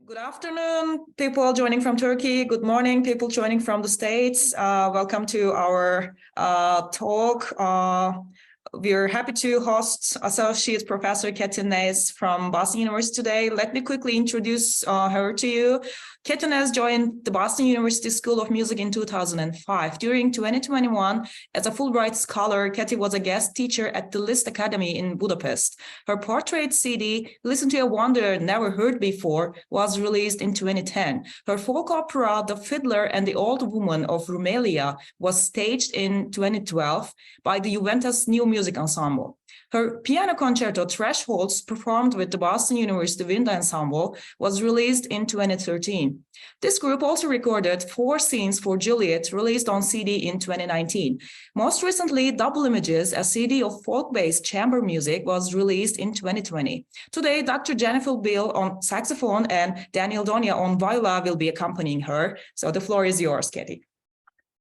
Good afternoon, people joining from Turkey. Good morning, people joining from the States. Welcome to our talk. We're happy to host Associate Professor Ketty Nez from Boston University today. Let me quickly introduce her to you. Ketty Nez joined the Boston University School of Music in 2005. During 2021, as a Fulbright scholar, Ketty was a guest teacher at the Liszt Academy in Budapest. Her portrait CD, Listen to a Wonder Never Heard Before, was released in 2010. Her folk opera, The Fiddler and the Old Woman of Rumelia, was staged in 2012 by the Juventus New Music Ensemble. Her piano concerto Thresholds, performed with the Boston University Wind Ensemble, was released in 2013. This group also recorded 4 scenes for Juliet, released on CD in 2019. Most recently, Double Images, a CD of folk-based chamber music, was released in 2020. Today, Dr. Jennifer Bill on saxophone and Daniel Doña on viola will be accompanying her. So the floor is yours, Ketty.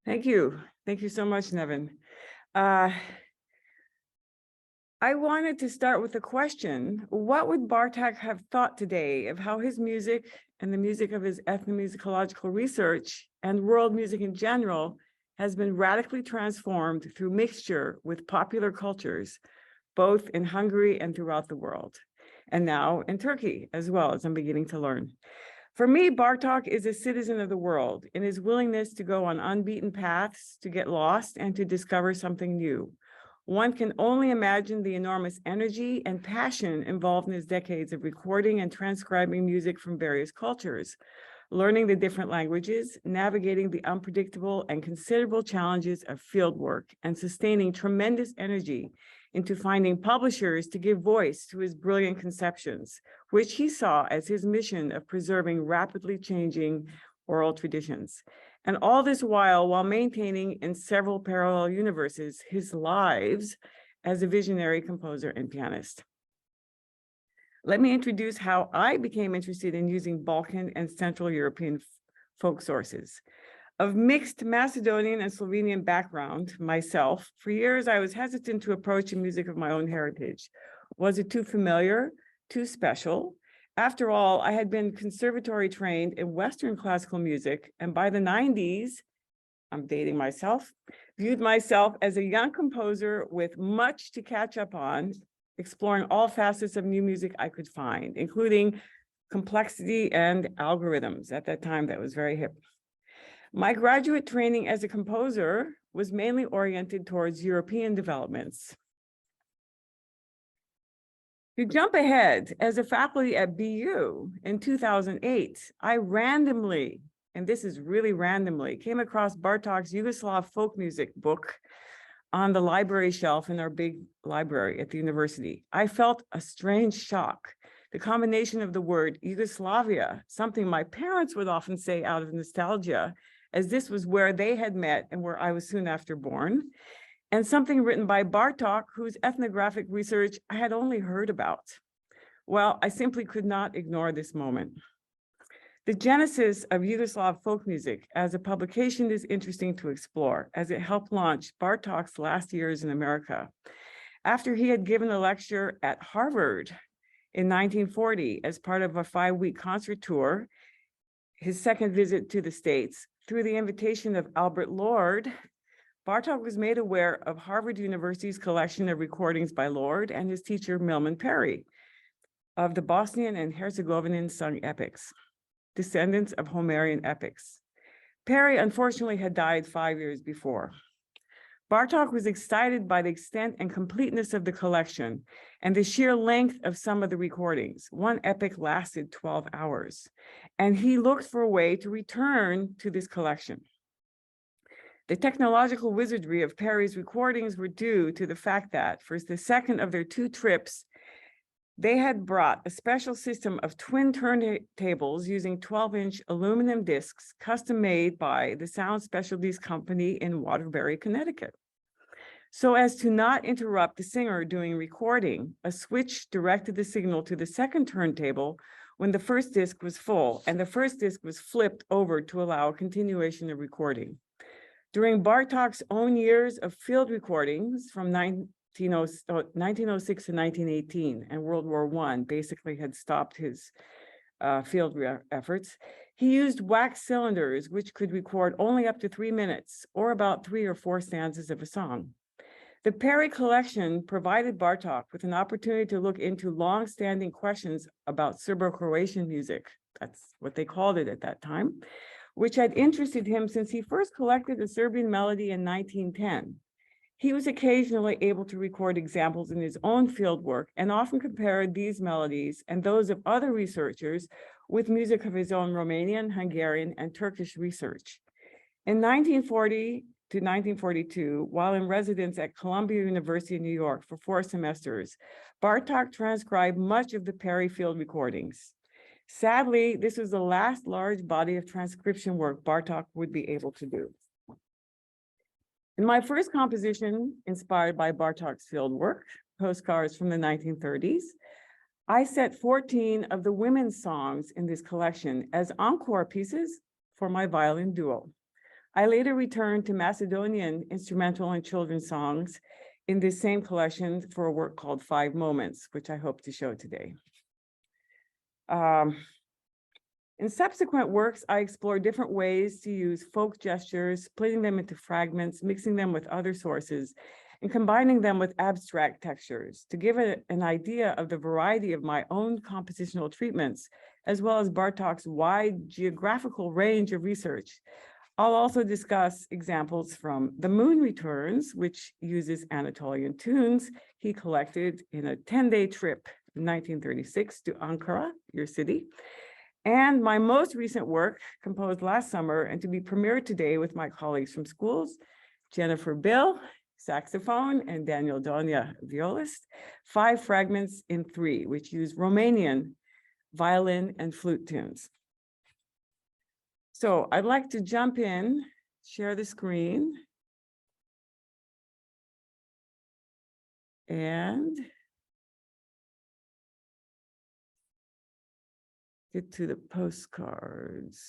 Thank you. Thank you so much, Nevin. I wanted to start with a question. What would Bartók have thought today of how his music and the music of his ethnomusicological research and world music in general has been radically transformed through mixture with popular cultures, both in Hungary and throughout the world, and now in Turkey as well, as I'm beginning to learn. For me, Bartók is a citizen of the world in his willingness to go on unbeaten paths, to get lost, and to discover something new. One can only imagine the enormous energy and passion involved in his decades of recording and transcribing music from various cultures, learning the different languages, navigating the unpredictable and considerable challenges of fieldwork, and sustaining tremendous energy into finding publishers to give voice to his brilliant conceptions, which he saw as his mission of preserving rapidly changing oral traditions. And all this while maintaining in several parallel universes his lives as a visionary composer and pianist. Let me introduce how I became interested in using Balkan and Central European folk sources. Of mixed Macedonian and Slovenian background, myself, for years I was hesitant to approach the music of my own heritage. Was it too familiar, too special? After all, I had been conservatory trained in Western classical music, and by the 90s, I'm dating myself, viewed myself as a young composer with much to catch up on, exploring all facets of new music I could find, including complexity and algorithms. At that time, that was very hip. My graduate training as a composer was mainly oriented towards European developments. To jump ahead, as a faculty at BU in 2008, I randomly, and this is really randomly, came across Bartók's Yugoslav folk music book on the library shelf in our big library at the university. I felt a strange shock. The combination of the word Yugoslavia, something my parents would often say out of nostalgia, as this was where they had met and where I was soon after born, and something written by Bartók, whose ethnographic research I had only heard about. Well, I simply could not ignore this moment. The genesis of Yugoslav folk music as a publication is interesting to explore, as it helped launch Bartók's last years in America. After he had given a lecture at Harvard in 1940 as part of a 5-week concert tour, his second visit to the States, through the invitation of Albert Lord, Bartók was made aware of Harvard University's collection of recordings by Lord and his teacher, Milman Perry, of the Bosnian and Herzegovinian sung epics, descendants of Homerian epics. Perry, unfortunately, had died 5 years before. Bartók was excited by the extent and completeness of the collection and the sheer length of some of the recordings. One epic lasted 12 hours, and he looked for a way to return to this collection. The technological wizardry of Perry's recordings were due to the fact that, for the second of their 2 trips, they had brought a special system of twin turntables using 12-inch aluminum discs, custom made by the Sound Specialties Company in Waterbury, Connecticut. So as to not interrupt the singer doing recording, a switch directed the signal to the second turntable when the first disc was full, and the first disc was flipped over to allow a continuation of recording. During Bartók's own years of field recordings from 1906 to 1918, and World War I basically had stopped his efforts. He used wax cylinders, which could record only up to 3 minutes or about 3 or 4 stanzas of a song. The Perry collection provided Bartók with an opportunity to look into long-standing questions about Serbo-Croatian music. That's what they called it at that time, which had interested him since he first collected a Serbian melody in 1910. He was occasionally able to record examples in his own fieldwork and often compared these melodies and those of other researchers with music of his own Romanian, Hungarian, and Turkish research. In 1940 to 1942, while in residence at Columbia University in New York for 4 semesters, Bartók transcribed much of the Perry field recordings. Sadly, this was the last large body of transcription work Bartók would be able to do. In my first composition, inspired by Bartók's fieldwork, Postcards from the 1930s, I set 14 of the women's songs in this collection as encore pieces for my violin duo. I later returned to Macedonian instrumental and children's songs in this same collection for a work called 5 Moments, which I hope to show today. In subsequent works, I explore different ways to use folk gestures, splitting them into fragments, mixing them with other sources, and combining them with abstract textures to give an idea of the variety of my own compositional treatments, as well as Bartók's wide geographical range of research. I'll also discuss examples from The Moon Returns, which uses Anatolian tunes he collected in a 10-day trip in 1936 to Ankara, your city, and my most recent work, composed last summer and to be premiered today with my colleagues from schools, Jennifer Bill, saxophone, and Daniel Doña, violist, 5 fragments in 3, which use Romanian violin and flute tunes. So I'd like to jump in, share the screen, and get to the postcards.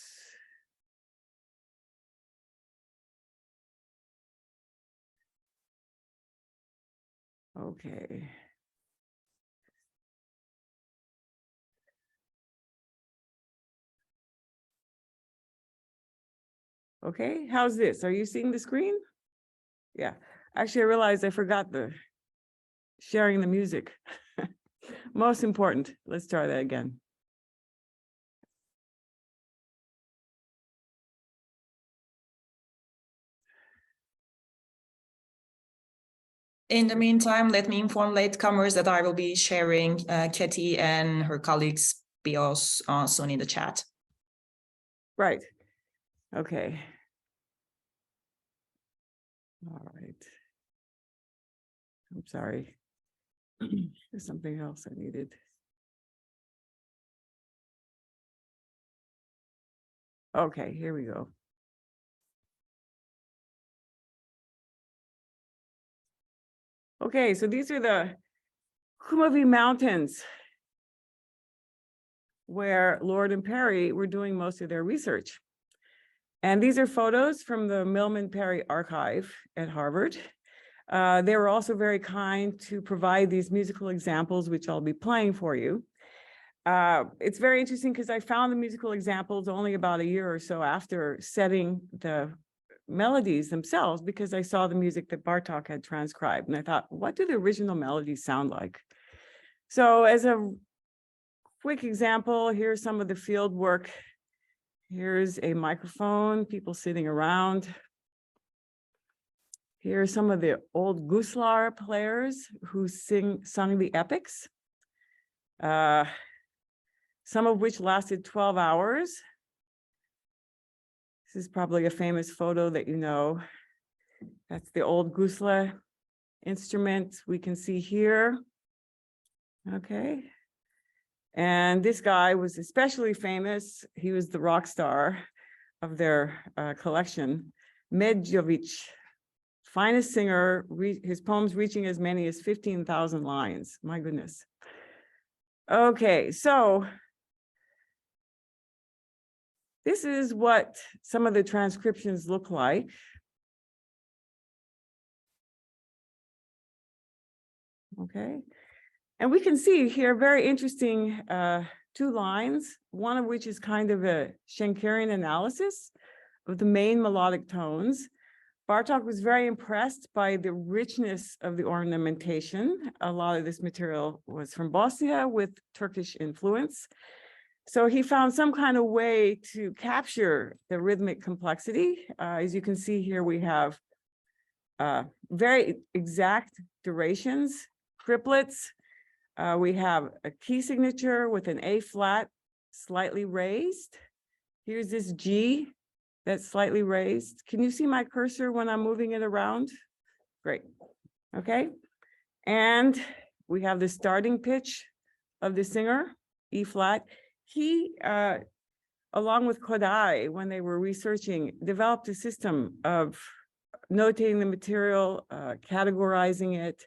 Okay. Okay, how's this? Are you seeing the screen? Yeah, actually I realized I forgot the sharing the music. Most important. Let's try that again. In the meantime, let me inform latecomers that I will be sharing Ketty and her colleagues' bios soon in the chat. Right. Okay. All right. I'm sorry. There's something else I needed. Okay, here we go. Okay, so these are the Kumavi Mountains, where Lord and Perry were doing most of their research. And these are photos from the Milman Perry Archive at Harvard. They were also very kind to provide these musical examples, which I'll be playing for you. It's very interesting because I found the musical examples only about a year or so after setting the melodies themselves, because I saw the music that Bartók had transcribed. And I thought, what do the original melodies sound like? So as a quick example, here's some of the field work. Here's a microphone, people sitting around. Here are some of the old guslar players who sung the epics, some of which lasted 12 hours. This is probably a famous photo that you know. That's the old gusla instrument we can see here. Okay. And this guy was especially famous. He was the rock star of their collection, Medjovic, finest singer, his poems reaching as many as 15,000 lines. My goodness. Okay, so this is what some of the transcriptions look like. Okay, and we can see here very interesting 2 lines, one of which is kind of a Schenkerian analysis of the main melodic tones. Bartók was very impressed by the richness of the ornamentation. A lot of this material was from Bosnia with Turkish influence. So he found some kind of way to capture the rhythmic complexity. As you can see here, we have very exact durations, triplets. We have a key signature with an A flat slightly raised. Here's this G that's slightly raised. Can you see my cursor when I'm moving it around? Great. Okay. And we have the starting pitch of the singer, E flat. He, along with Kodai, when they were researching, developed a system of notating the material, categorizing it,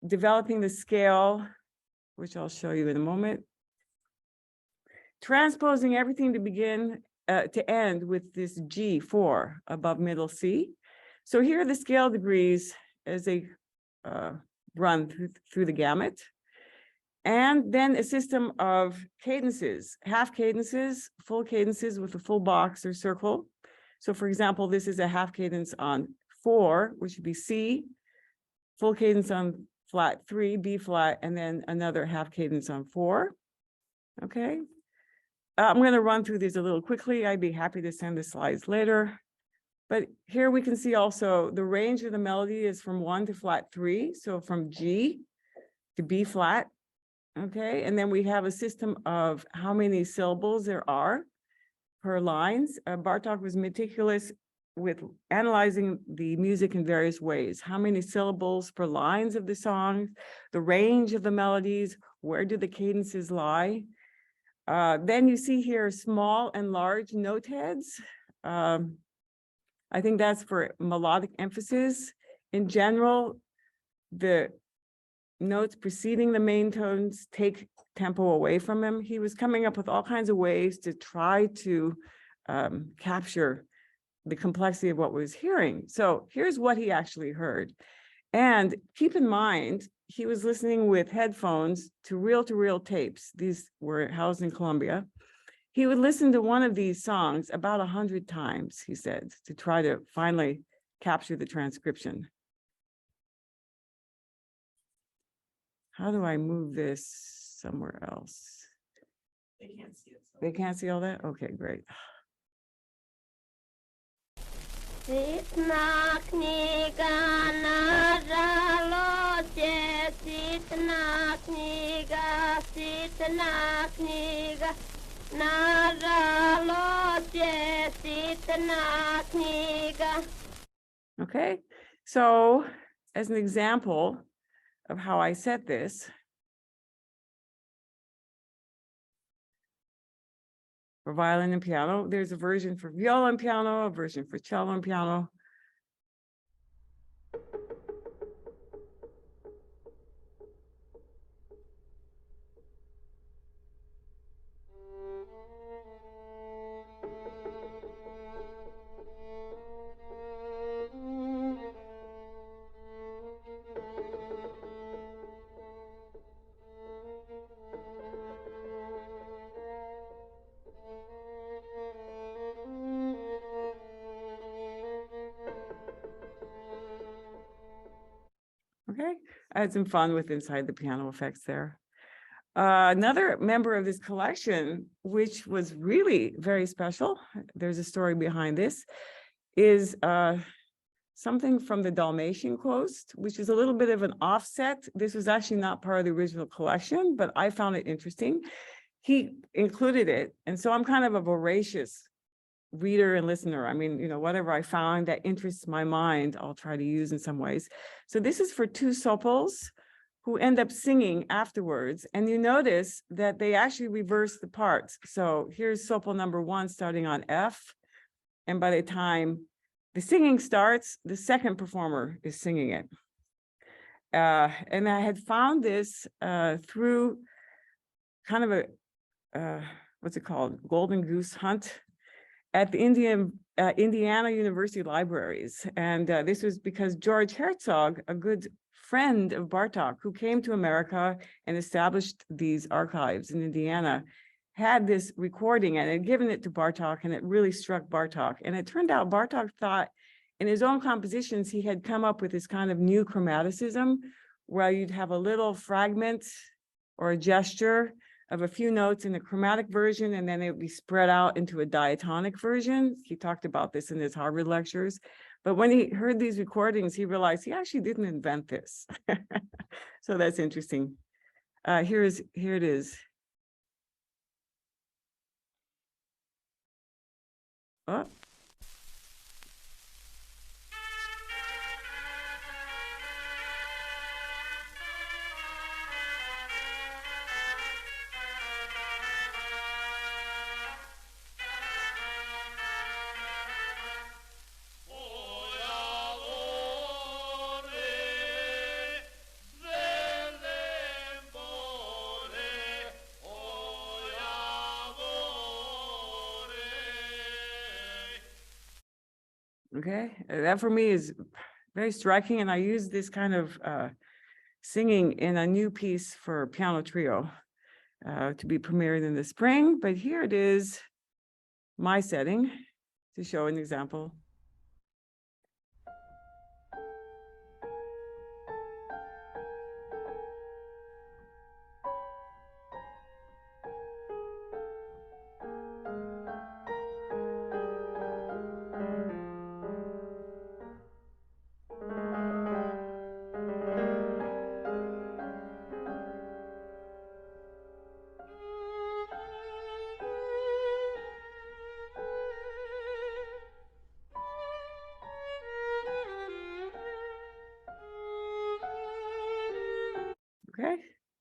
developing the scale, which I'll show you in a moment, transposing everything to begin to end with this G4 above middle C. So here are the scale degrees as they run through the gamut. And then a system of cadences, half cadences, full cadences with a full box or circle. So for example, this is a half cadence on 4, which would be C, full cadence on flat 3, B flat, and then another half cadence on 4. Okay. I'm going to run through these a little quickly. I'd be happy to send the slides later. But here we can see also the range of the melody is from 1 to flat 3. So from G to B flat. Okay. And then we have a system of how many syllables there are per lines. Bartók was meticulous with analyzing the music in various ways. How many syllables per lines of the song, the range of the melodies, where do the cadences lie? Then you see here small and large note heads. I think that's for melodic emphasis. In general, the notes preceding the main tones take tempo away from him. He was coming up with all kinds of ways to try to capture the complexity of what we was hearing. So here's what he actually heard. And keep in mind, he was listening with headphones to reel tapes. These were housed in Colombia. He would listen to one of these songs about 100 times, he said, to try to finally capture the transcription. How do I move this somewhere else? They can't see it. They can't see all that? Okay, great. Sitna kniga na żalocie, sitna kniga na żalocie, sitna kniga. Okay, so as an example of how I set this, for violin and piano, there's a version for viola and piano, a version for cello and piano. Okay, I had some fun with inside the piano effects there. Another member of this collection, which was really very special, there's a story behind this, is something from the Dalmatian coast, which is a little bit of an offset. This was actually not part of the original collection, but I found it interesting. He included it, and so I'm kind of a voracious reader and listener. I mean, you know, whatever I found that interests my mind, I'll try to use in some ways. So this is for 2 sopols who end up singing afterwards. And you notice that they actually reverse the parts. So here's sopol number 1 starting on F. And by the time the singing starts, the second performer is singing it. And I had found this through kind of a, what's it called? Golden goose hunt at the Indiana University libraries. And this was because George Herzog, a good friend of Bartók who came to America and established these archives in Indiana, had this recording and had given it to Bartók, and it really struck Bartók. And it turned out Bartók thought in his own compositions, he had come up with this kind of new chromaticism where you'd have a little fragment or a gesture of a few notes in the chromatic version, and then it would be spread out into a diatonic version. He talked about this in his Harvard lectures. But when he heard these recordings, he realized he actually didn't invent this. So that's interesting. Here it is. Oh. Okay, that for me is very striking, and I use this kind of singing in a new piece for piano trio to be premiered in the spring. But here it is, my setting, to show an example. Okay,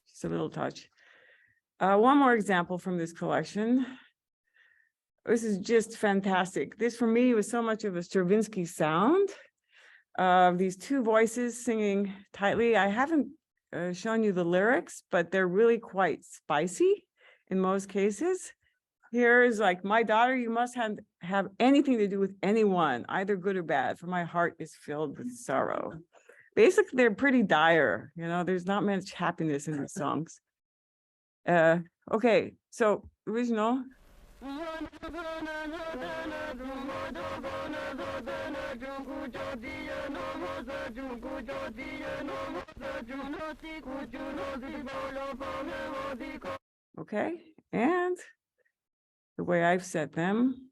just a little touch. One more example from this collection. This is just fantastic. This for me was so much of a Stravinsky sound. These two voices singing tightly. I haven't shown you the lyrics, but they're really quite spicy in most cases. Here is like, my daughter, you must have anything to do with anyone, either good or bad, for my heart is filled with sorrow. Basically, they're pretty dire, you know, there's not much happiness in these songs. Okay, so original. Okay, and the way I've set them.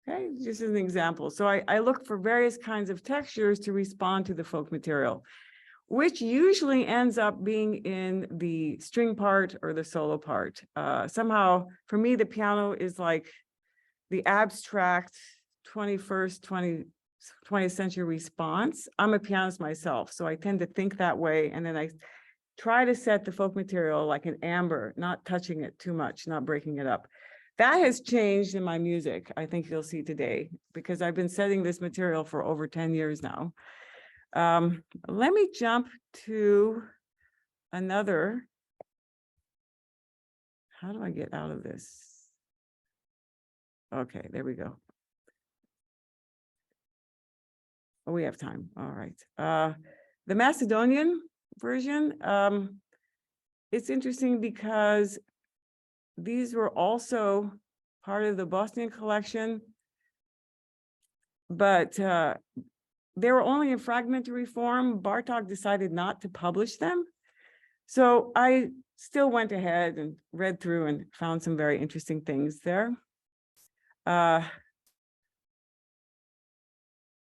Okay, just as an example. So I look for various kinds of textures to respond to the folk material, which usually ends up being in the string part or the solo part. Somehow, for me, the piano is like the abstract 20th century response. I'm a pianist myself, so I tend to think that way. And then I try to set the folk material like an amber, not touching it too much, not breaking it up. That has changed in my music, I think you'll see today, because I've been setting this material for over 10 years now. Let me jump to another. How do I get out of this? Okay, there we go. Oh, we have time. All right. The Macedonian version, it's interesting because these were also part of the Bosnian collection, but they were only in fragmentary form. Bartók decided not to publish them. So I still went ahead and read through and found some very interesting things there.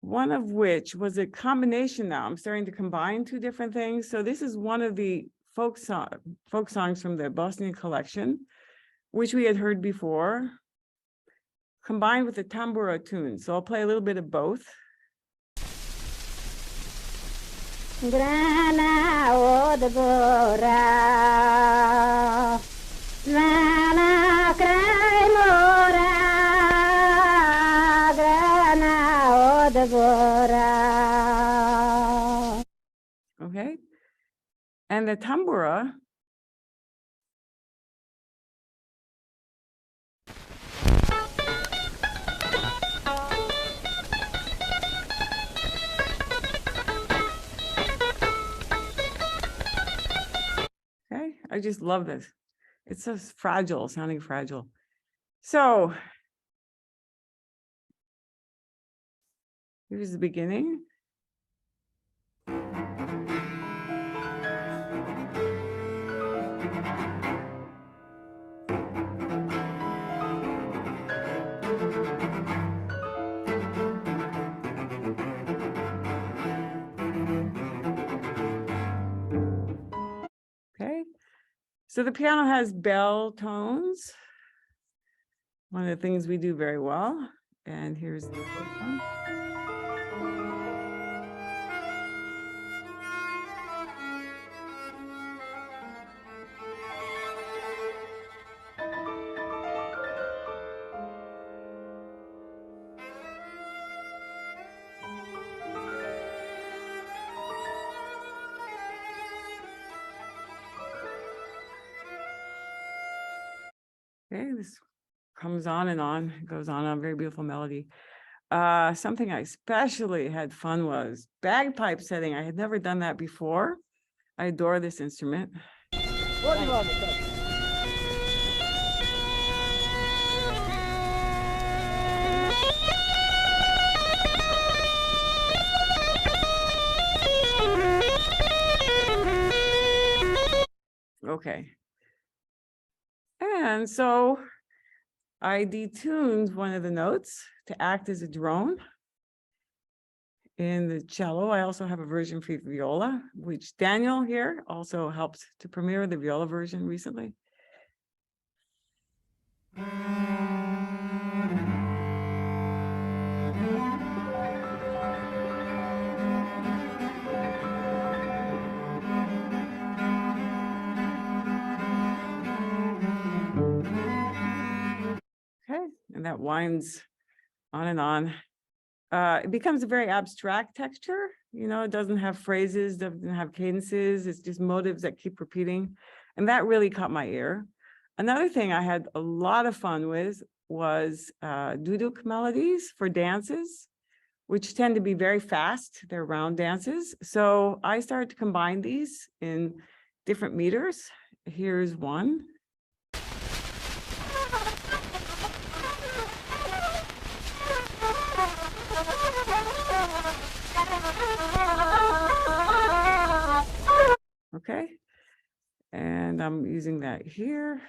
One of which was a combination now. I'm starting to combine two different things. So this is one of the folk songs from the Bosnian collection, which we had heard before, combined with the tambura tune. So I'll play a little bit of both. Okay, And the tambura okay, I just love this. It's so fragile, sounding fragile. So here's the beginning. Okay, so the piano has bell tones. One of the things we do very well. And here's the first one. Okay, this comes on and on, goes on a very beautiful melody. Something I especially had fun was bagpipe setting. I had never done that before. I adore this instrument. Okay. And so I detuned one of the notes to act as a drone. In the cello, I also have a version for viola, which Daniel here also helped to premiere the viola version recently. Okay, and that winds on and on. It becomes a very abstract texture. You know, it doesn't have phrases, doesn't have cadences. It's just motives that keep repeating. And that really caught my ear. Another thing I had a lot of fun with was duduk melodies for dances, which tend to be very fast. They're round dances. So I started to combine these in different meters. Here's one. Okay, and I'm using that here.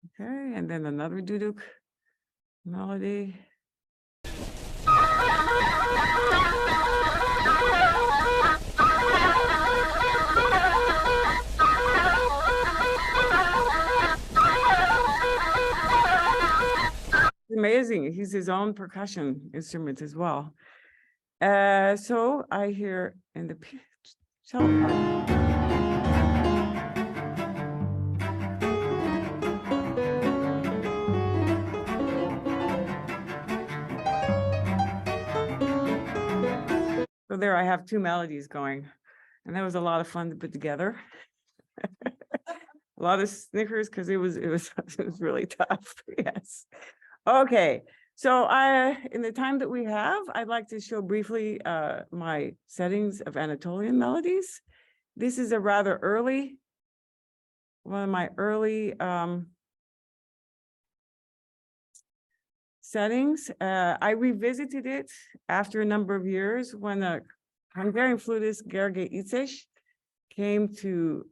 Okay, and then another duduk melody. Amazing. He's his own percussion instrument as well. So I hear in the cello part. So there I have two melodies going, and that was a lot of fun to put together. A lot of snickers because it was really tough. Yes. Okay, so in the time that we have, I'd like to show briefly my settings of Anatolian melodies. This is a rather early, one of my early settings. I revisited it after a number of years when a Hungarian flutist, Gergely Ices, came to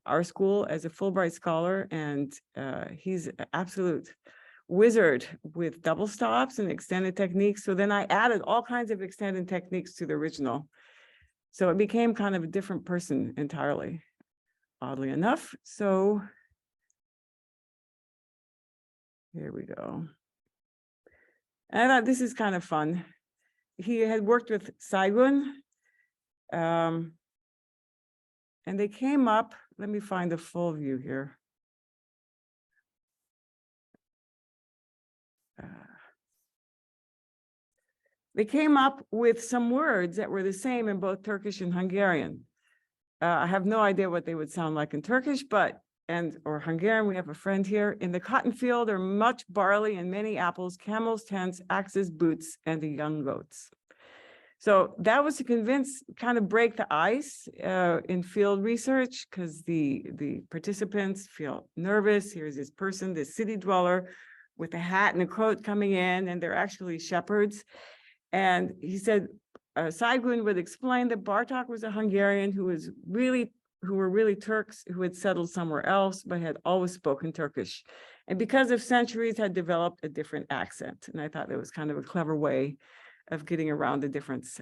our school as a Fulbright scholar, and he's an absolute wizard with double stops and extended techniques. So then I added all kinds of extended techniques to the original. So it became kind of a different person entirely, oddly enough. So here we go. And I thought this is kind of fun. He had worked with Saigun, and they came up, let me find the full view here. they came up with some words that were the same in both Turkish and Hungarian. I have no idea what they would sound like in Turkish, or Hungarian. We have a friend here. In the cotton field are much barley and many apples, camels, tents, axes, boots, and the young goats. So that was to kind of break the ice in field research, because the participants feel nervous. Here's this person, this city dweller with a hat and a coat coming in, and they're actually shepherds. And he said, Saygun would explain that Bartók was a Hungarian who were really Turks who had settled somewhere else, but had always spoken Turkish. And because of centuries had developed a different accent. And I thought that was kind of a clever way of getting around the difference.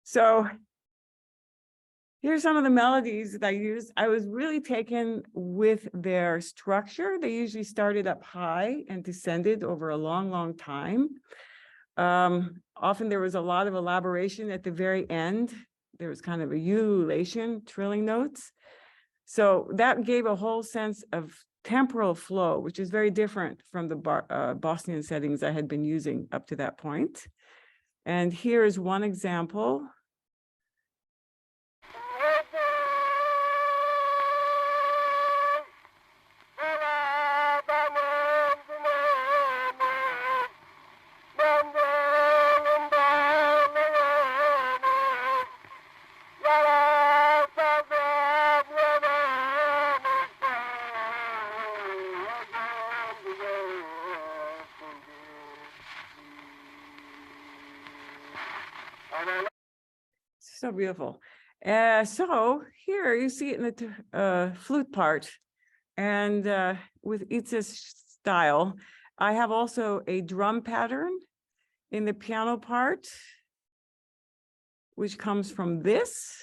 So here's some of the melodies that I used. I was really taken with their structure. They usually started up high and descended over a long, long time. Often there was a lot of elaboration at the very end. There was kind of a ululation, trilling notes. So that gave a whole sense of temporal flow, which is very different from the Bosnian settings I had been using up to that point. And here is one example. So beautiful. So here you see it in the flute part, and with Itze's style. I have also a drum pattern in the piano part, which comes from this.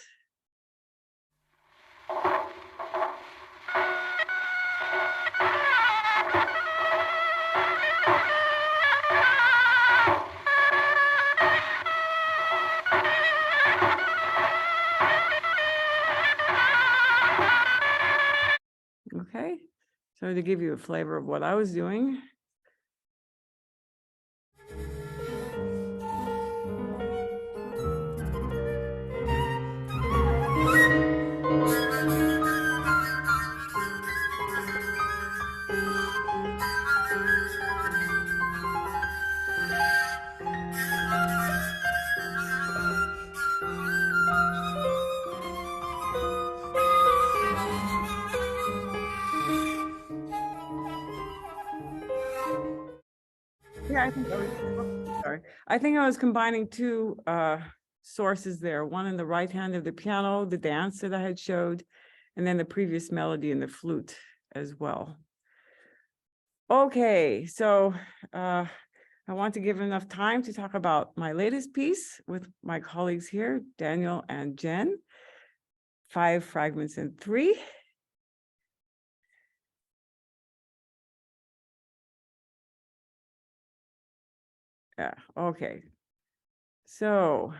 Okay, so to give you a flavor of what I was doing. Yeah, I think I was combining two sources there. One in the right hand of the piano, the dance that I had showed, and then the previous melody in the flute as well. Okay, so I want to give enough time to talk about my latest piece with my colleagues here, Daniel and Jen, 5 fragments in 3. Yeah, okay. So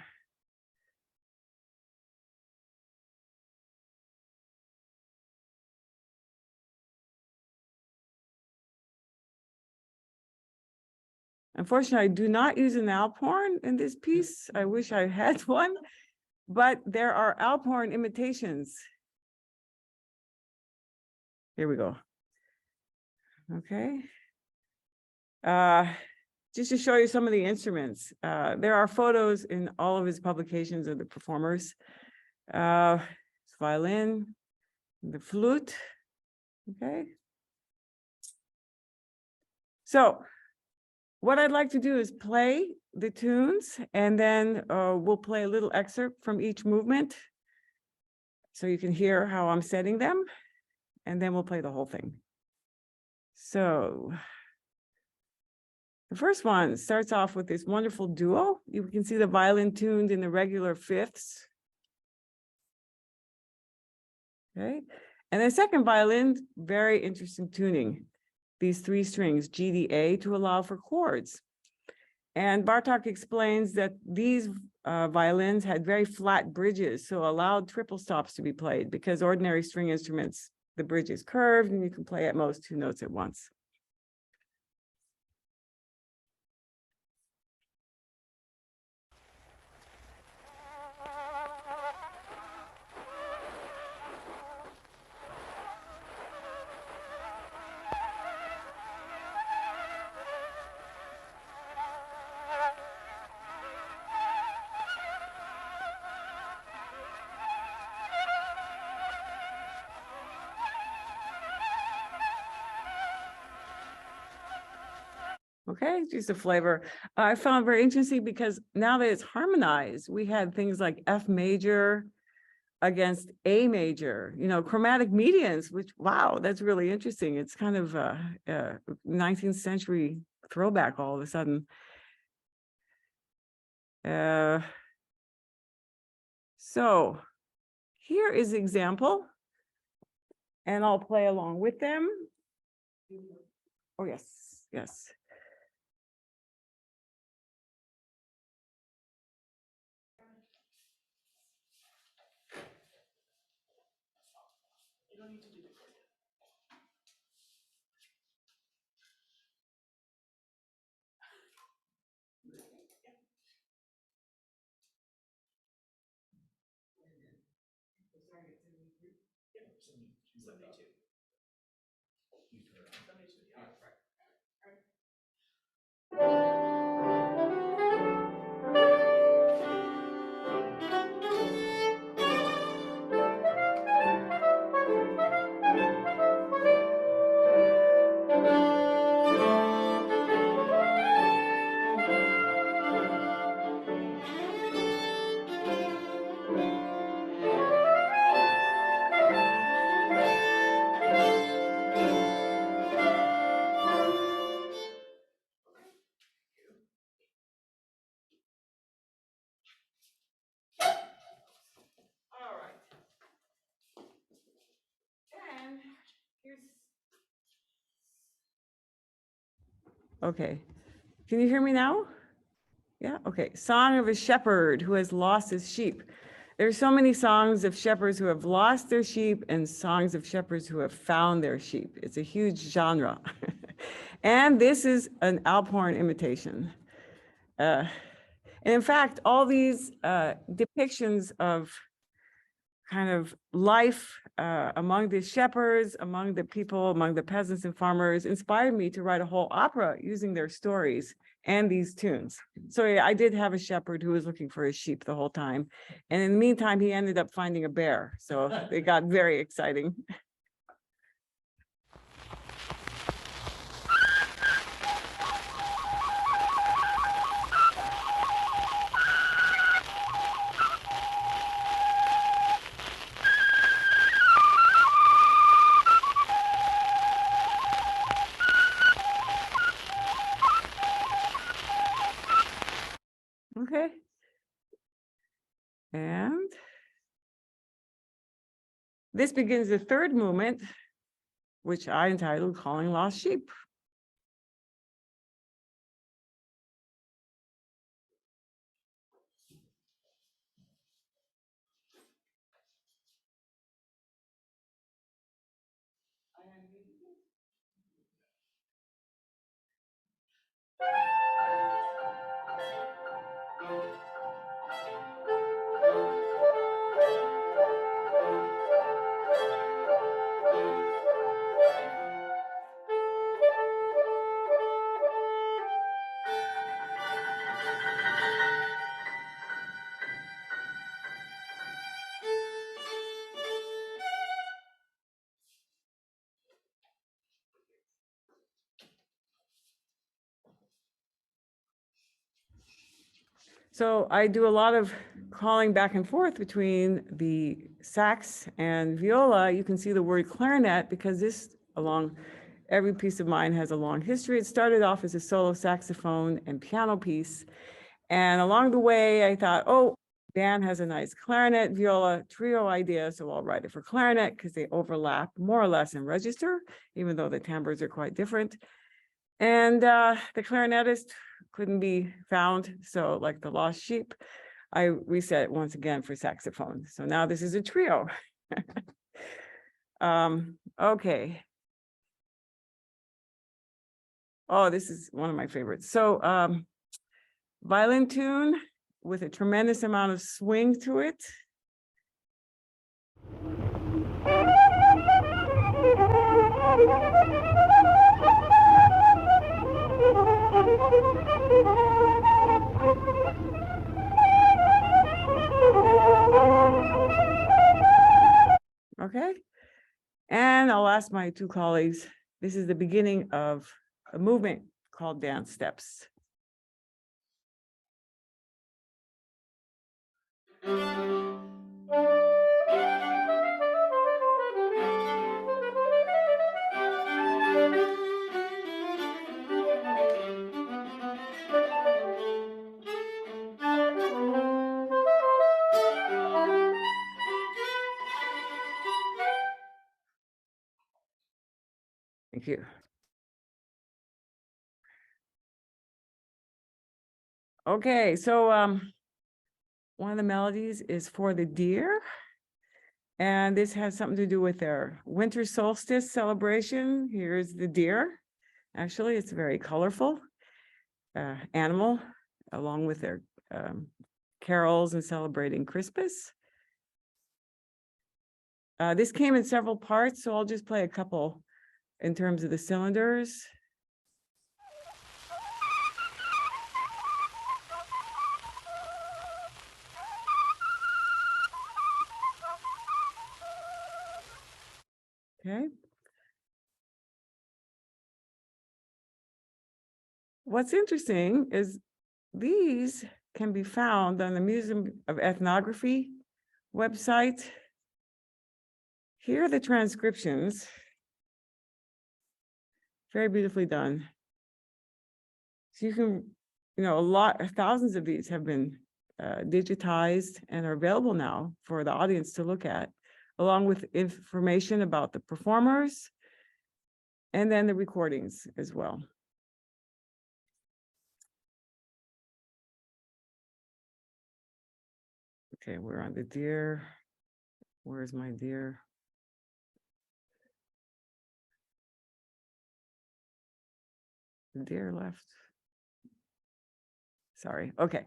unfortunately, I do not use an alp horn in this piece. I wish I had one, but there are alp horn imitations. Here we go. Okay. Just to show you some of the instruments, there are photos in all of his publications of the performers. Violin, the flute, okay. So what I'd like to do is play the tunes, and then we'll play a little excerpt from each movement so you can hear how I'm setting them, and then we'll play the whole thing. So the first one starts off with this wonderful duo. You can see the violin tuned in the regular fifths. Okay, and the second violin, very interesting tuning. These 3 strings, G, D, A, to allow for chords. And Bartók explains that these violins had very flat bridges, so allowed triple stops to be played, because ordinary string instruments, the bridge is curved and you can play at most 2 notes at once. Okay, just a flavor. I found very interesting because now that it's harmonized, we had things like F major against A major, chromatic medians, which, wow, that's really interesting. It's kind of a 19th century throwback all of a sudden. So here is an example, and I'll play along with them. Oh, yes, yes. You don't need to do the chord. Okay, can you hear me now? Yeah, okay. Song of a shepherd who has lost his sheep. There's so many songs of shepherds who have lost their sheep and songs of shepherds who have found their sheep. It's a huge genre. And this is an Alphorn imitation. And in fact, all these depictions of kind of life among the shepherds, among the people, among the peasants and farmers inspired me to write a whole opera using their stories and these tunes. So yeah, I did have a shepherd who was looking for his sheep the whole time. And in the meantime, he ended up finding a bear. So it got very exciting. Okay. And this begins the third movement, which I entitled Calling Lost Sheep. So I do a lot of calling back and forth between the sax and viola. You can see the word clarinet because this, along every piece of mine, has a long history. It started off as a solo saxophone and piano piece. And along the way, I thought, oh, Dan has a nice clarinet viola trio idea, so I'll write it for clarinet because they overlap more or less in register, even though the timbres are quite different. And the clarinetist couldn't be found, so like the lost sheep, I reset it once again for saxophone. So now this is a trio. Okay. Oh, this is one of my favorites. So violin tune with a tremendous amount of swing to it. Okay, and I'll ask my two colleagues, this is the beginning of a movement called dance steps. Thank you. Okay, so one of the melodies is for the deer. And this has something to do with their winter solstice celebration. Here's the deer. Actually, it's a very colorful animal, along with their carols and celebrating Christmas. This came in several parts, so I'll just play a couple in terms of the cylinders. Okay. What's interesting is these can be found on the Museum of Ethnography website. Here are the transcriptions. Very beautifully done. So you can, thousands of these have been digitized and are available now for the audience to look at, along with information about the performers and then the recordings as well. Okay, we're on the deer. Where's my deer? The deer left. Sorry, okay.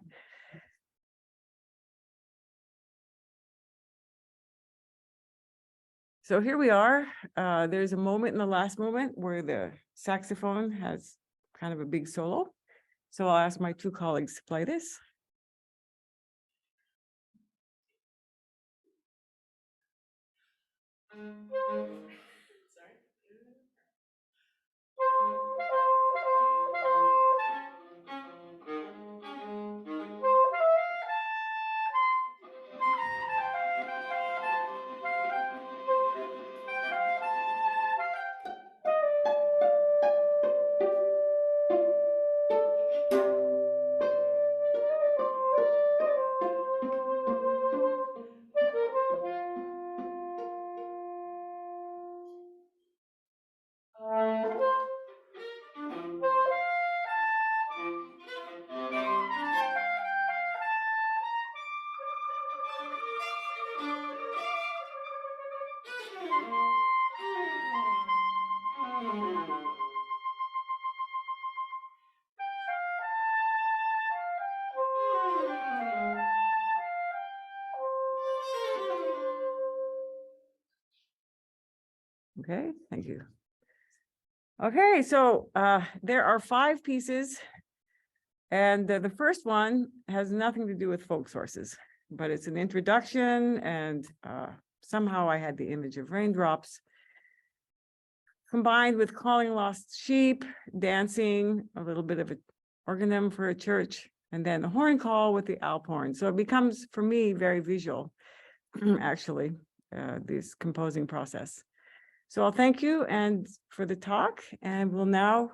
So here we are. There's a moment in the last moment where the saxophone has kind of a big solo. So I'll ask my two colleagues to play this. Okay, thank you. Okay, so there are 5 pieces, and the first one has nothing to do with folk sources, but it's an introduction, and somehow I had the image of raindrops combined with calling lost sheep, dancing, a little bit of an organum for a church, and then the horn call with the alp horn. So it becomes, for me, very visual, actually, this composing process. So I'll thank you and for the talk, and we'll now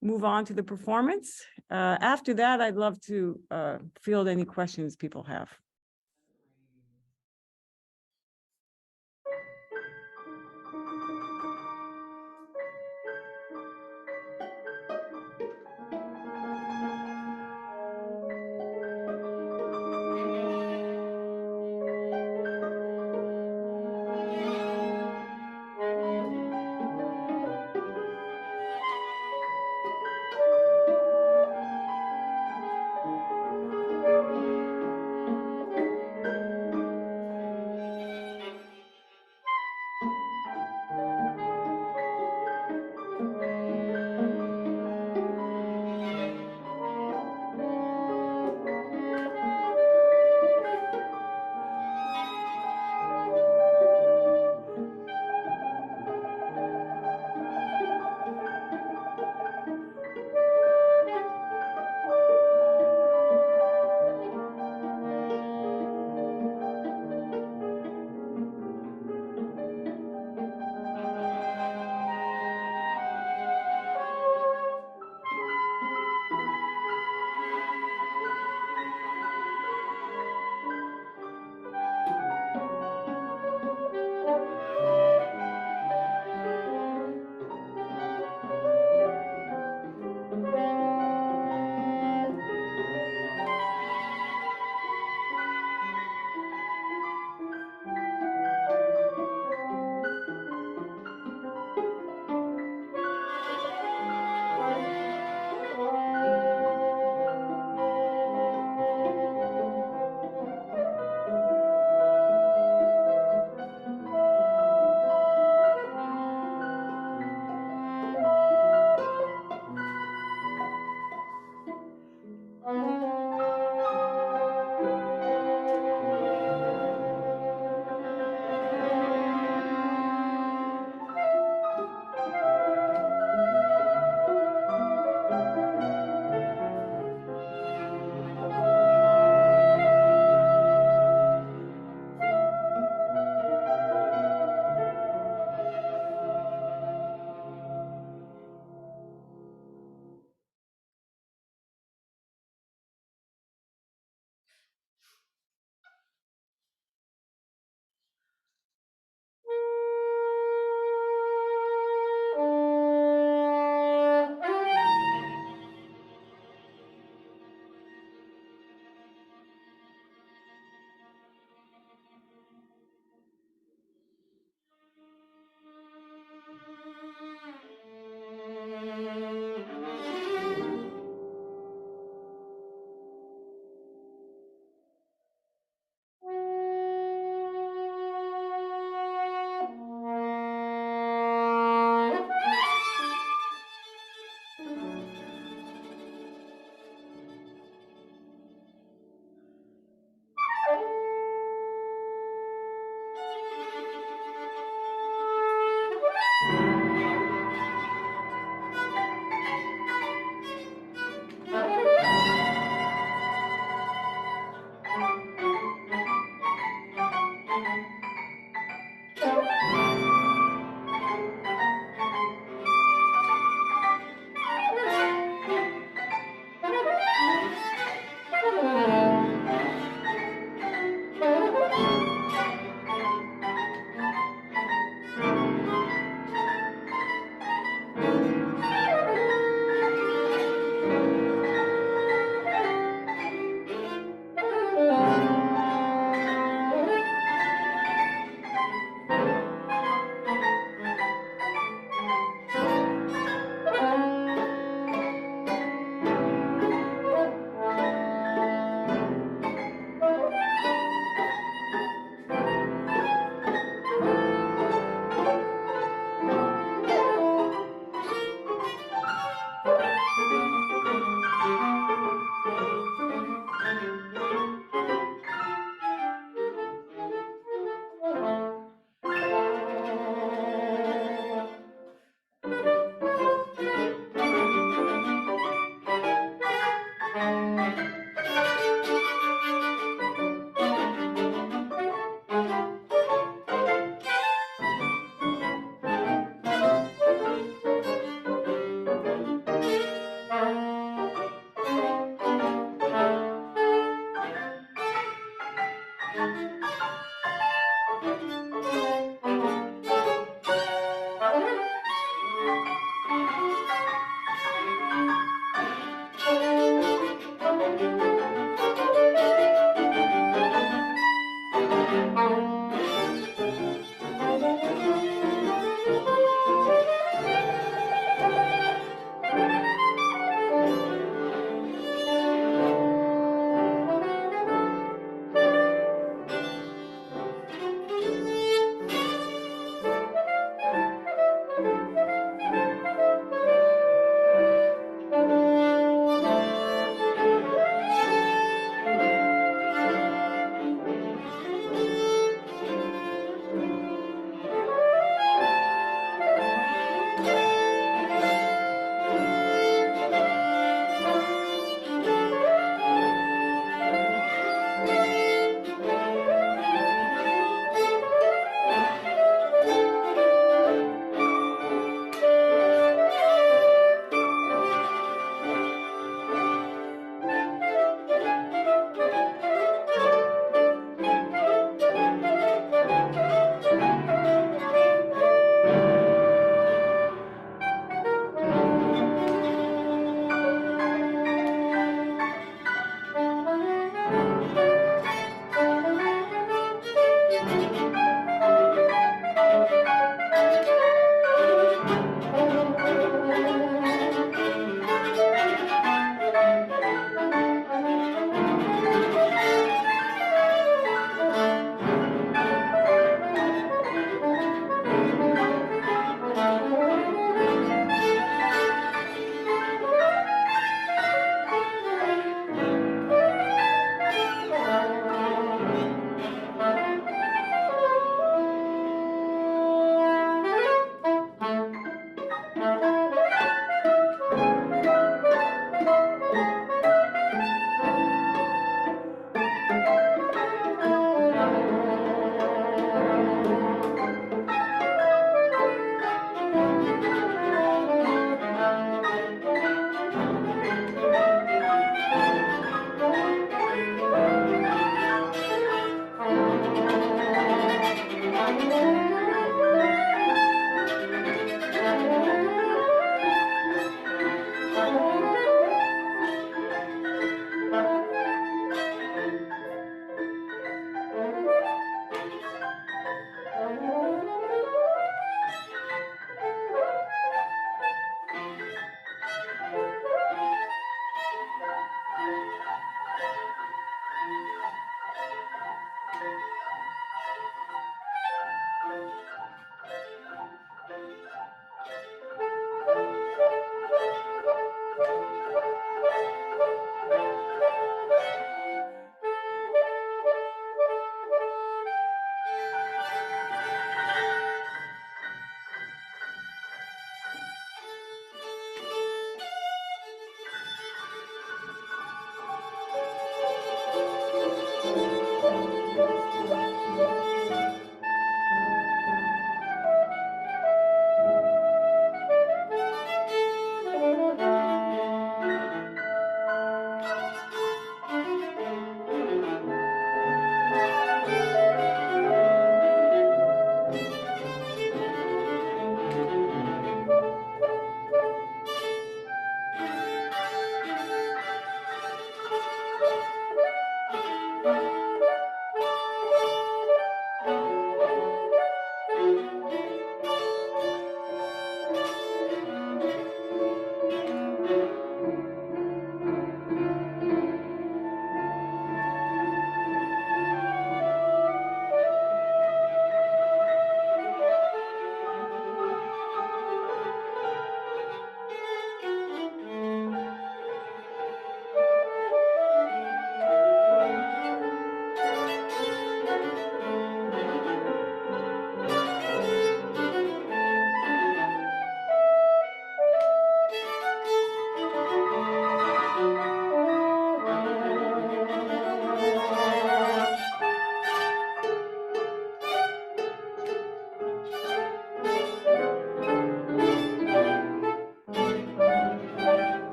move on to the performance. After that, I'd love to field any questions people have.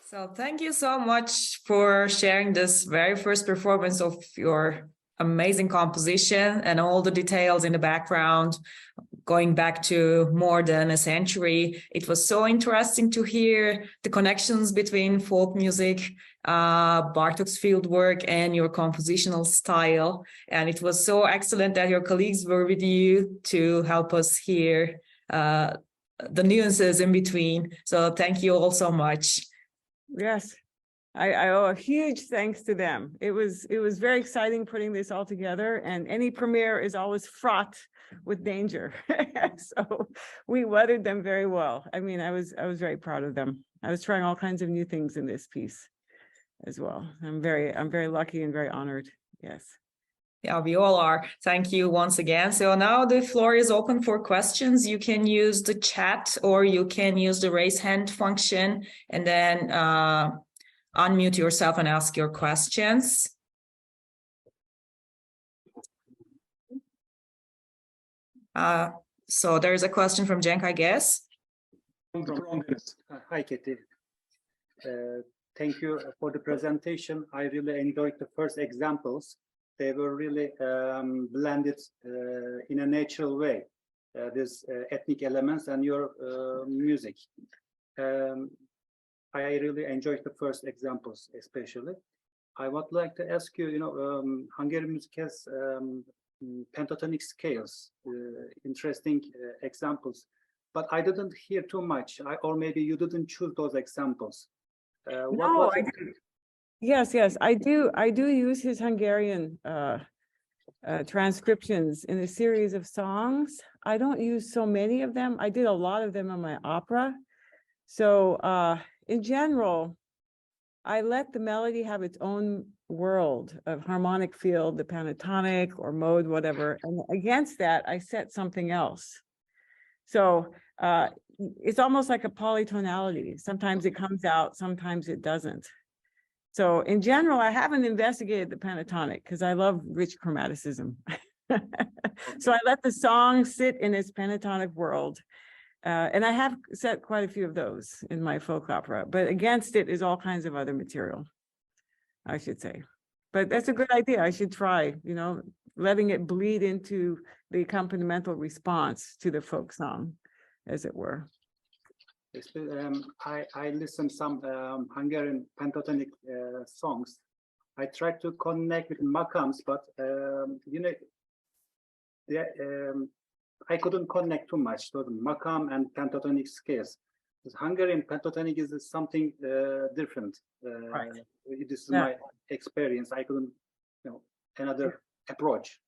So thank you so much for sharing this very first performance of your amazing composition and all the details in the background, going back to more than a century. It was so interesting to hear the connections between folk music, Bartók's fieldwork, and your compositional style. And it was so excellent that your colleagues were with you to help us hear the nuances in between. So thank you all so much. Yes, I owe a huge thanks to them. It was very exciting putting this all together, and any premiere is always fraught with danger. So we weathered them very well. I mean, I was very proud of them. I was trying all kinds of new things in this piece as well. I'm very lucky and very honored. Yes. Yeah, we all are. Thank you once again. So now the floor is open for questions. You can use the chat or you can use the raise hand function and then unmute yourself and ask your questions. So there's a question from Cenk, I guess. Hi, Ketty. Thank you for the presentation. I really enjoyed the first examples. They were really blended in a natural way, these ethnic elements and your music. I really enjoyed the first examples, especially. I would like to ask you, Hungarian music has pentatonic scales, interesting examples, but I didn't hear too much, or maybe you didn't choose those examples. No, Yes, I do use his Hungarian transcriptions in a series of songs. I don't use so many of them. I did a lot of them in my opera. So in general, I let the melody have its own world of harmonic field, the pentatonic or mode, whatever. And against that, I set something else. So it's almost like a polytonality. Sometimes it comes out, sometimes it doesn't. So in general, I haven't investigated the pentatonic because I love rich chromaticism. So I let the song sit in its pentatonic world. And I have set quite a few of those in my folk opera, but against it is all kinds of other material, I should say. But that's a good idea. I should try, letting it bleed into the accompanimental response to the folk song, as it were. I listened some Hungarian pentatonic songs. I tried to connect with makams, but I couldn't connect too much to the makam and pentatonic scales. Because Hungarian pentatonic is something different. Right. This is my experience. I couldn't, another approach.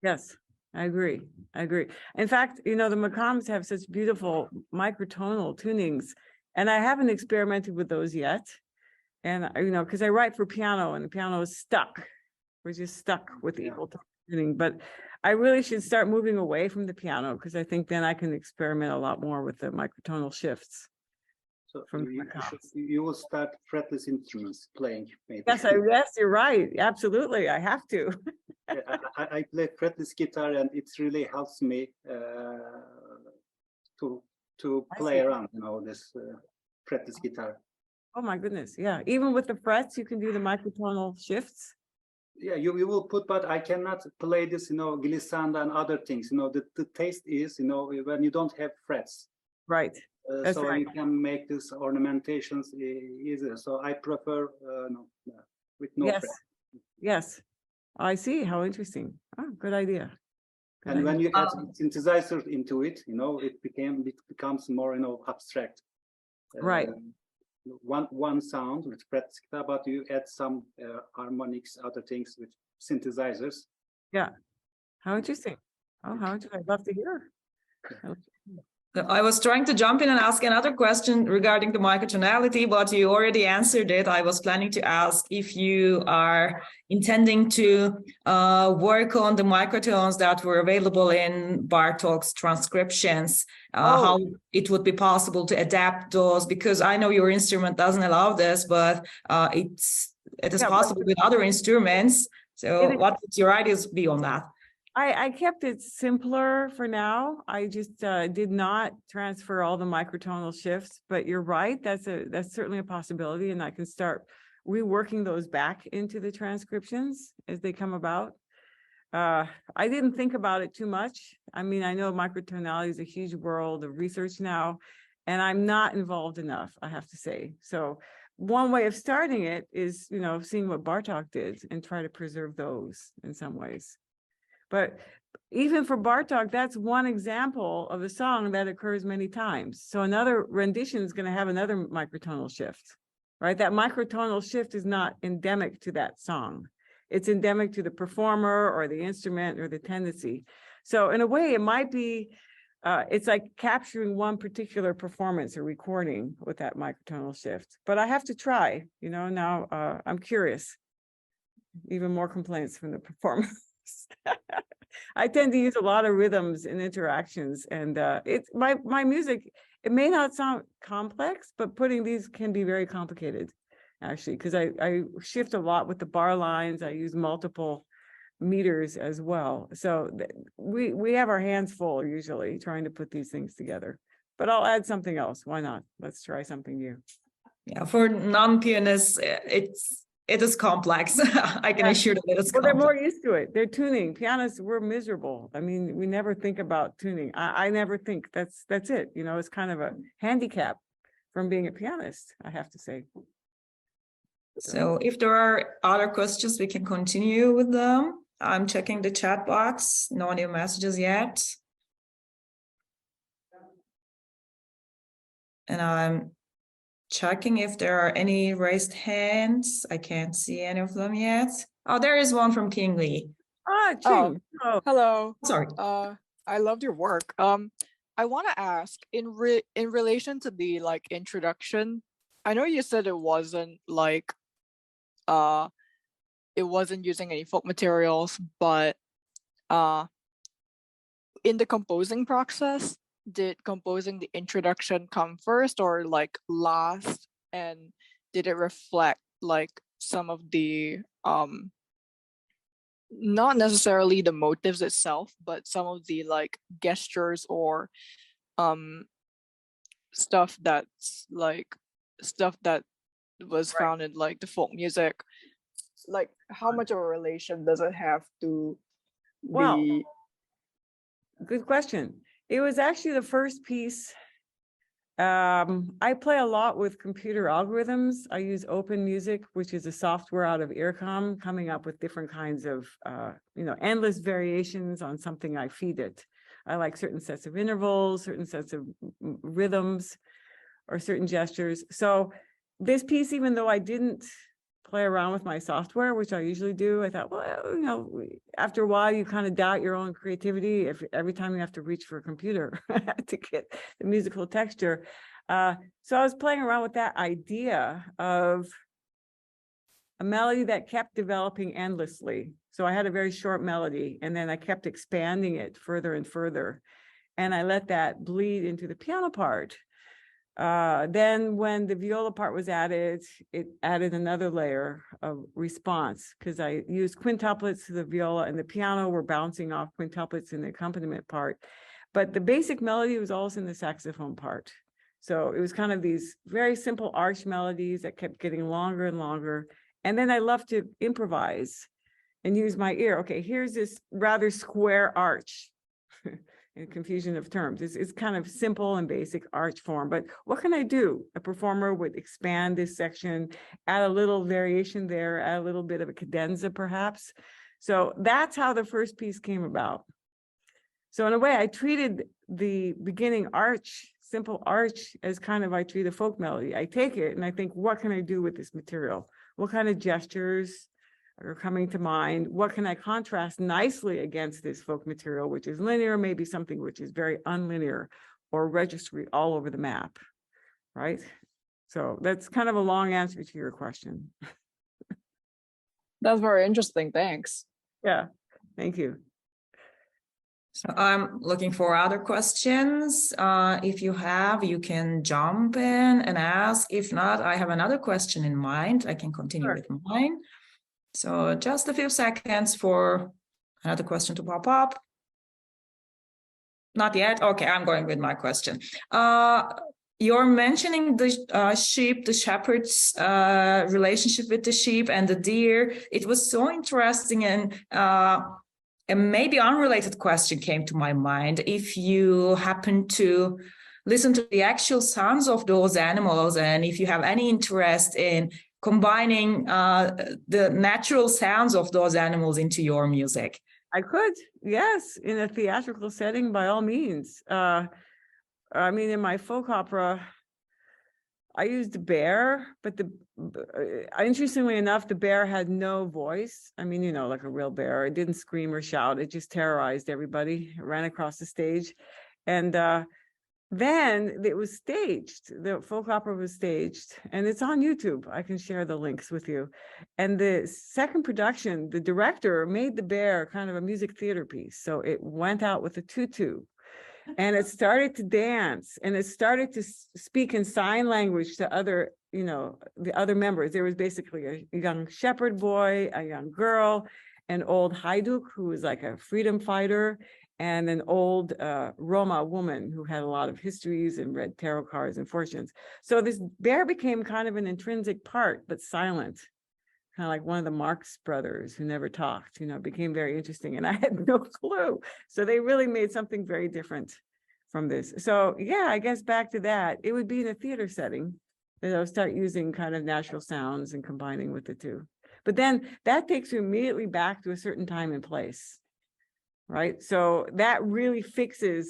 Yes. I agree. In fact, the makams have such beautiful microtonal tunings, and I haven't experimented with those yet. And, because I write for piano and the piano is stuck. We're just stuck with the equal tuning. But I really should start moving away from the piano because I think then I can experiment a lot more with the microtonal shifts. So you will start fretless instruments playing, maybe. Yes, you're right. Absolutely. I have to. I play fretless guitar, and it really helps me to play around, this fretless guitar. Oh my goodness! Yeah, even with the frets, you can do the microtonal shifts. Yeah, you will put, but I cannot play this, glissando and other things. The taste is, when you don't have frets. Right. So right. You can make this ornamentations easier. So I prefer with no frets. Yes. I see. How interesting. Oh, good idea. And when you add synthesizers into it, it becomes more, abstract. Right. One sound with fretless guitar, but you add some harmonics, other things with synthesizers. Yeah. How interesting. Oh, how interesting. I'd love to hear. I was trying to jump in and ask another question regarding the microtonality, but you already answered it. I was planning to ask if you are intending to work on the microtones that were available in Bartók's transcriptions, how it would be possible to adapt those, because I know your instrument doesn't allow this, but it is possible with other instruments. So what would your ideas be on that? I kept it simpler for now. I just did not transfer all the microtonal shifts, but you're right. That's certainly a possibility, and I can start reworking those back into the transcriptions as they come about. I didn't think about it too much. I mean, I know microtonality is a huge world of research now, and I'm not involved enough, I have to say. So one way of starting it is, you know, seeing what Bartók did and try to preserve those in some ways. But even for Bartók, that's one example of a song that occurs many times. So another rendition is going to have another microtonal shift, right? That microtonal shift is not endemic to that song. It's endemic to the performer or the instrument or the tendency. So in a way, it might be, it's like capturing one particular performance or recording with that microtonal shift. But I have to try, you know, now I'm curious. Even more complaints from the performers. I tend to use a lot of rhythms and interactions, and it's my music, it may not sound complex, but putting these can be very complicated, actually, because I shift a lot with the bar lines. I use multiple meters as well. So we have our hands full usually trying to put these things together. But I'll add something else. Why not? Let's try something new. Yeah, for non-pianists, it is complex. I can assure that it is Well, they're complex. more used to it. They're tuning. Pianists, we're miserable. I mean, we never think about tuning. I never think that's it. You know, it's kind of a handicap from being a pianist, I have to say. So if there are other questions, we can continue with them. I'm checking the chat box. No new messages yet. And I'm checking if there are any raised hands. I can't see any of them yet. Oh, there is one from Kingsley. Ah, Ching. Oh, Hello. Sorry. I loved your work. I want to ask in relation to the like introduction. I know you said it wasn't like it wasn't using any folk materials, but in the composing process, did composing the introduction come first or like last, and did it reflect like some of the not necessarily the motives itself, but some of the like gestures or stuff that was found in like the folk music? Like how much of a relation does it have to well, the good question. It was actually the first piece. I play a lot with computer algorithms. I use Open Music, which is a software out of IRCAM, coming up with different kinds of, endless variations on something I feed it. I like certain sets of intervals, certain sets of rhythms, or certain gestures. So this piece, even though I didn't play around with my software, which I usually do, I thought, well, after a while, you kind of doubt your own creativity if every time you have to reach for a computer to get the musical texture. So I was playing around with that idea of a melody that kept developing endlessly. So I had a very short melody, and then I kept expanding it further and further. And I let that bleed into the piano part. Then when the viola part was added, it added another layer of response, because I used quintuplets to the viola and the piano were bouncing off quintuplets in the accompaniment part. But the basic melody was always in the saxophone part. So it was kind of these very simple arch melodies that kept getting longer and longer. And then I love to improvise and use my ear. Okay, here's this rather square arch. In confusion of terms. It's kind of simple and basic arch form, but what can I do? A performer would expand this section, add a little variation there, add a little bit of a cadenza perhaps. So that's how the first piece came about. So in a way, I treated the beginning arch, simple arch, as kind of I treat a folk melody. I take it and I think, what can I do with this material? What kind of gestures are coming to mind? What can I contrast nicely against this folk material, which is linear, maybe something which is very unlinear or registry all over the map, right? So that's kind of a long answer to your question. That's very interesting. Thanks. Yeah, thank you. So I'm looking for other questions. If you have, you can jump in and ask. If not, I have another question in mind. I can continue with mine. So just a few seconds for Another question to pop up. Not yet. Okay, I'm going with my question. You're mentioning the sheep, the shepherd's relationship with the sheep and the deer. It was so interesting, and maybe unrelated question came to my mind. If you happen to listen to the actual sounds of those animals, and if you have any interest in combining the natural sounds of those animals into your music. I could, yes, in a theatrical setting, by all means. I mean, in my folk opera, I used a bear, but interestingly enough, the bear had no voice. I mean, you know, like a real bear. It didn't scream or shout. It just terrorized everybody. It ran across the stage. And then it was staged. The folk opera was staged, and it's on YouTube. I can share the links with you. And the second production, the director made the bear kind of a music theater piece. So it went out with a tutu, and it started to dance, and it started to speak in sign language to other, you know, the other members. There was basically a young shepherd boy, a young girl, an old haiduk who was like a freedom fighter, and an old Roma woman who had a lot of histories and read tarot cards and fortunes. So this bear became kind of an intrinsic part, but silent, kind of like one of the Marx brothers who never talked, you know, it became very interesting. And I had no clue. So they really made something very different from this. So yeah, I guess back to that, it would be in a theater setting that I'll start using kind of natural sounds and combining with the two. But then that takes you immediately back to a certain time and place. Right. So that really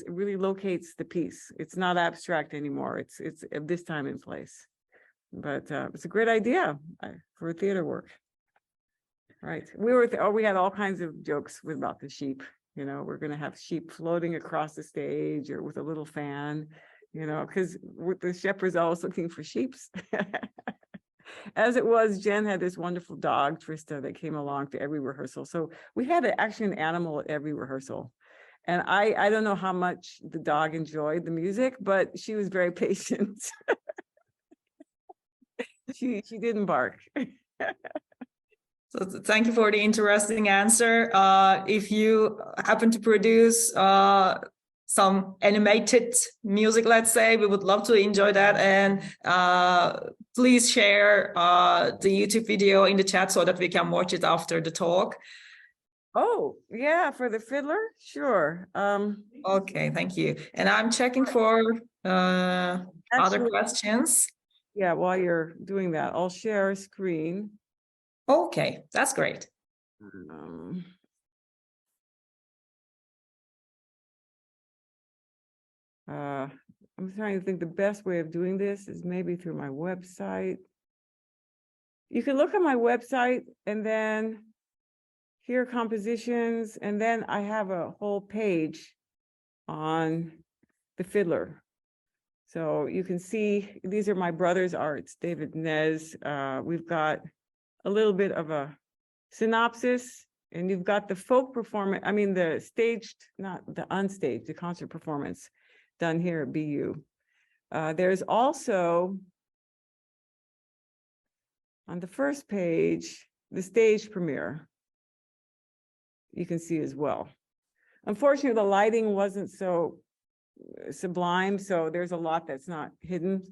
really locates the piece. It's not abstract anymore. It's at this time and place. But it's a great idea for a theater work. Right. We had all kinds of jokes about the sheep. You know, we're going to have sheep floating across the stage or with a little fan, you know, because the shepherd's always looking for sheeps. As it was, Jen had this wonderful dog, Trista, that came along to every rehearsal. So we had actually an animal at every rehearsal. And I don't know how much the dog enjoyed the music, but she was very patient. She didn't bark. So thank you for the interesting answer. If you happen to produce some animated music, let's say, we would love to enjoy that. And please share the YouTube video in the chat so that we can watch it after the talk. Oh, yeah, for the fiddler? Sure. Okay, thank you. And I'm checking for other questions. Yeah, while you're doing that, I'll share a screen. Okay, that's great. I'm trying to think the best way of doing this is maybe through my website. You can look at my website and then hear compositions, and then I have a whole page on the fiddler. So you can see these are my brother's arts, David Nez. We've got a little bit of a synopsis, and you've got the folk performance, I mean the staged, not the unstaged, the concert performance done here at BU. There's also, on the first page, the stage premiere, you can see as well. Unfortunately, the lighting wasn't so sublime, so there's a lot that's not hidden.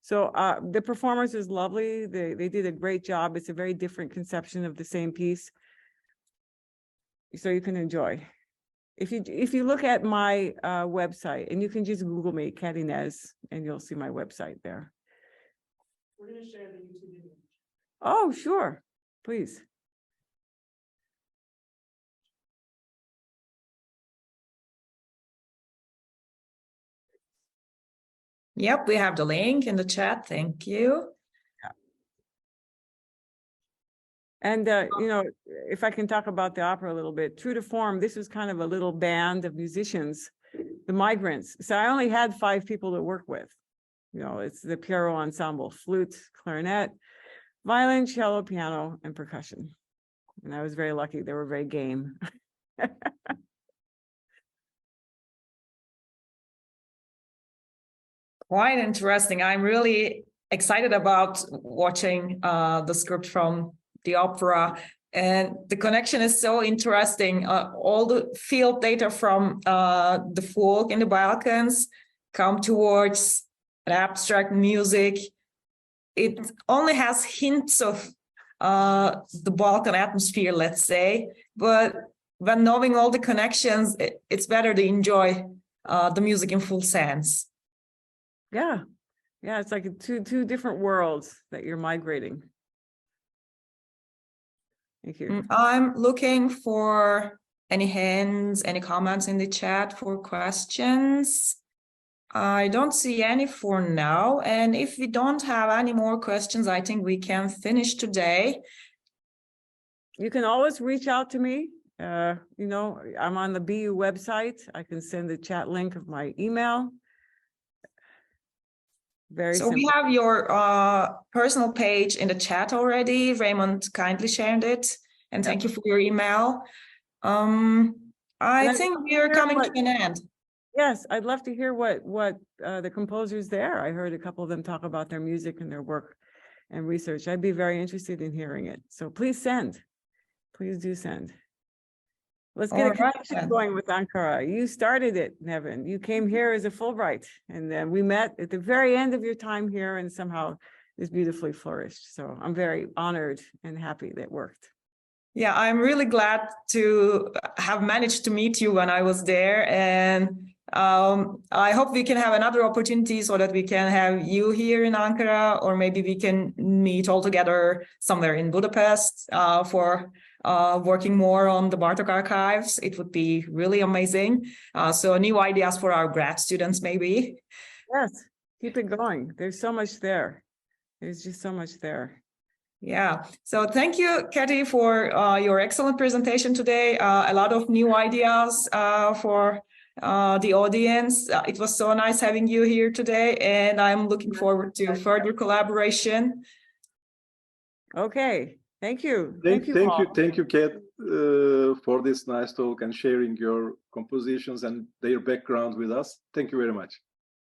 So the performance is lovely. They did a great job. It's a very different conception of the same piece. So you can enjoy. If you look at my website, and you can just Google me, Ketty Nez, and you'll see my website there. We're going to share the YouTube image. Oh, sure, please. Yep, we have the link in the chat. Thank you. And, you know, if I can talk about the opera a little bit, true to form, this was kind of a little band of musicians, the migrants. So I only had 5 people to work with. You know, it's the Pierrot ensemble, flute, clarinet, violin, cello, piano, and percussion. And I was very lucky. They were very game. Quite interesting. I'm really excited about watching the script from the opera. And the connection is so interesting. All the field data from the folk in the Balkans come towards an abstract music. It only has hints of the Balkan atmosphere, let's say, but when knowing all the connections, it's better to enjoy the music in full sense. Yeah. Yeah, it's like two different worlds that you're migrating. Thank you. I'm looking for any hands, any comments in the chat for questions. I don't see any for now. And if we don't have any more questions, I think we can finish today. You can always reach out to me. You know, I'm on the BU website. I can send the chat link of my email. Very So simple. we have your personal page in the chat already. Raymond kindly shared it. And thank you for your email. I think we are coming to an end. Yes, I'd love to hear what the composers there. I heard a couple of them talk about their music and their work and research. I'd be very interested in hearing it. So please send. Please do send. Let's get a connection going with Ankara. You started it, Nevin. You came here as a Fulbright, and then we met at the very end of your time here, and somehow this beautifully flourished. So I'm very honored and happy that worked. Yeah, I'm really glad to have managed to meet you when I was there, and I hope we can have another opportunity so that we can have you here in Ankara, or maybe we can meet all together somewhere in Budapest for working more on the Bartók archives. It would be really amazing. So new ideas for our grad students, maybe. Yes, keep it going. There's so much there. There's just so much there. Yeah, so thank you, Ketty, for your excellent presentation today. A lot of new ideas for the audience. It was so nice having you here today, and I'm looking forward to further collaboration. Okay, thank you. Thank you, Kat, for this nice talk and sharing your compositions and their background with us. Thank you very much.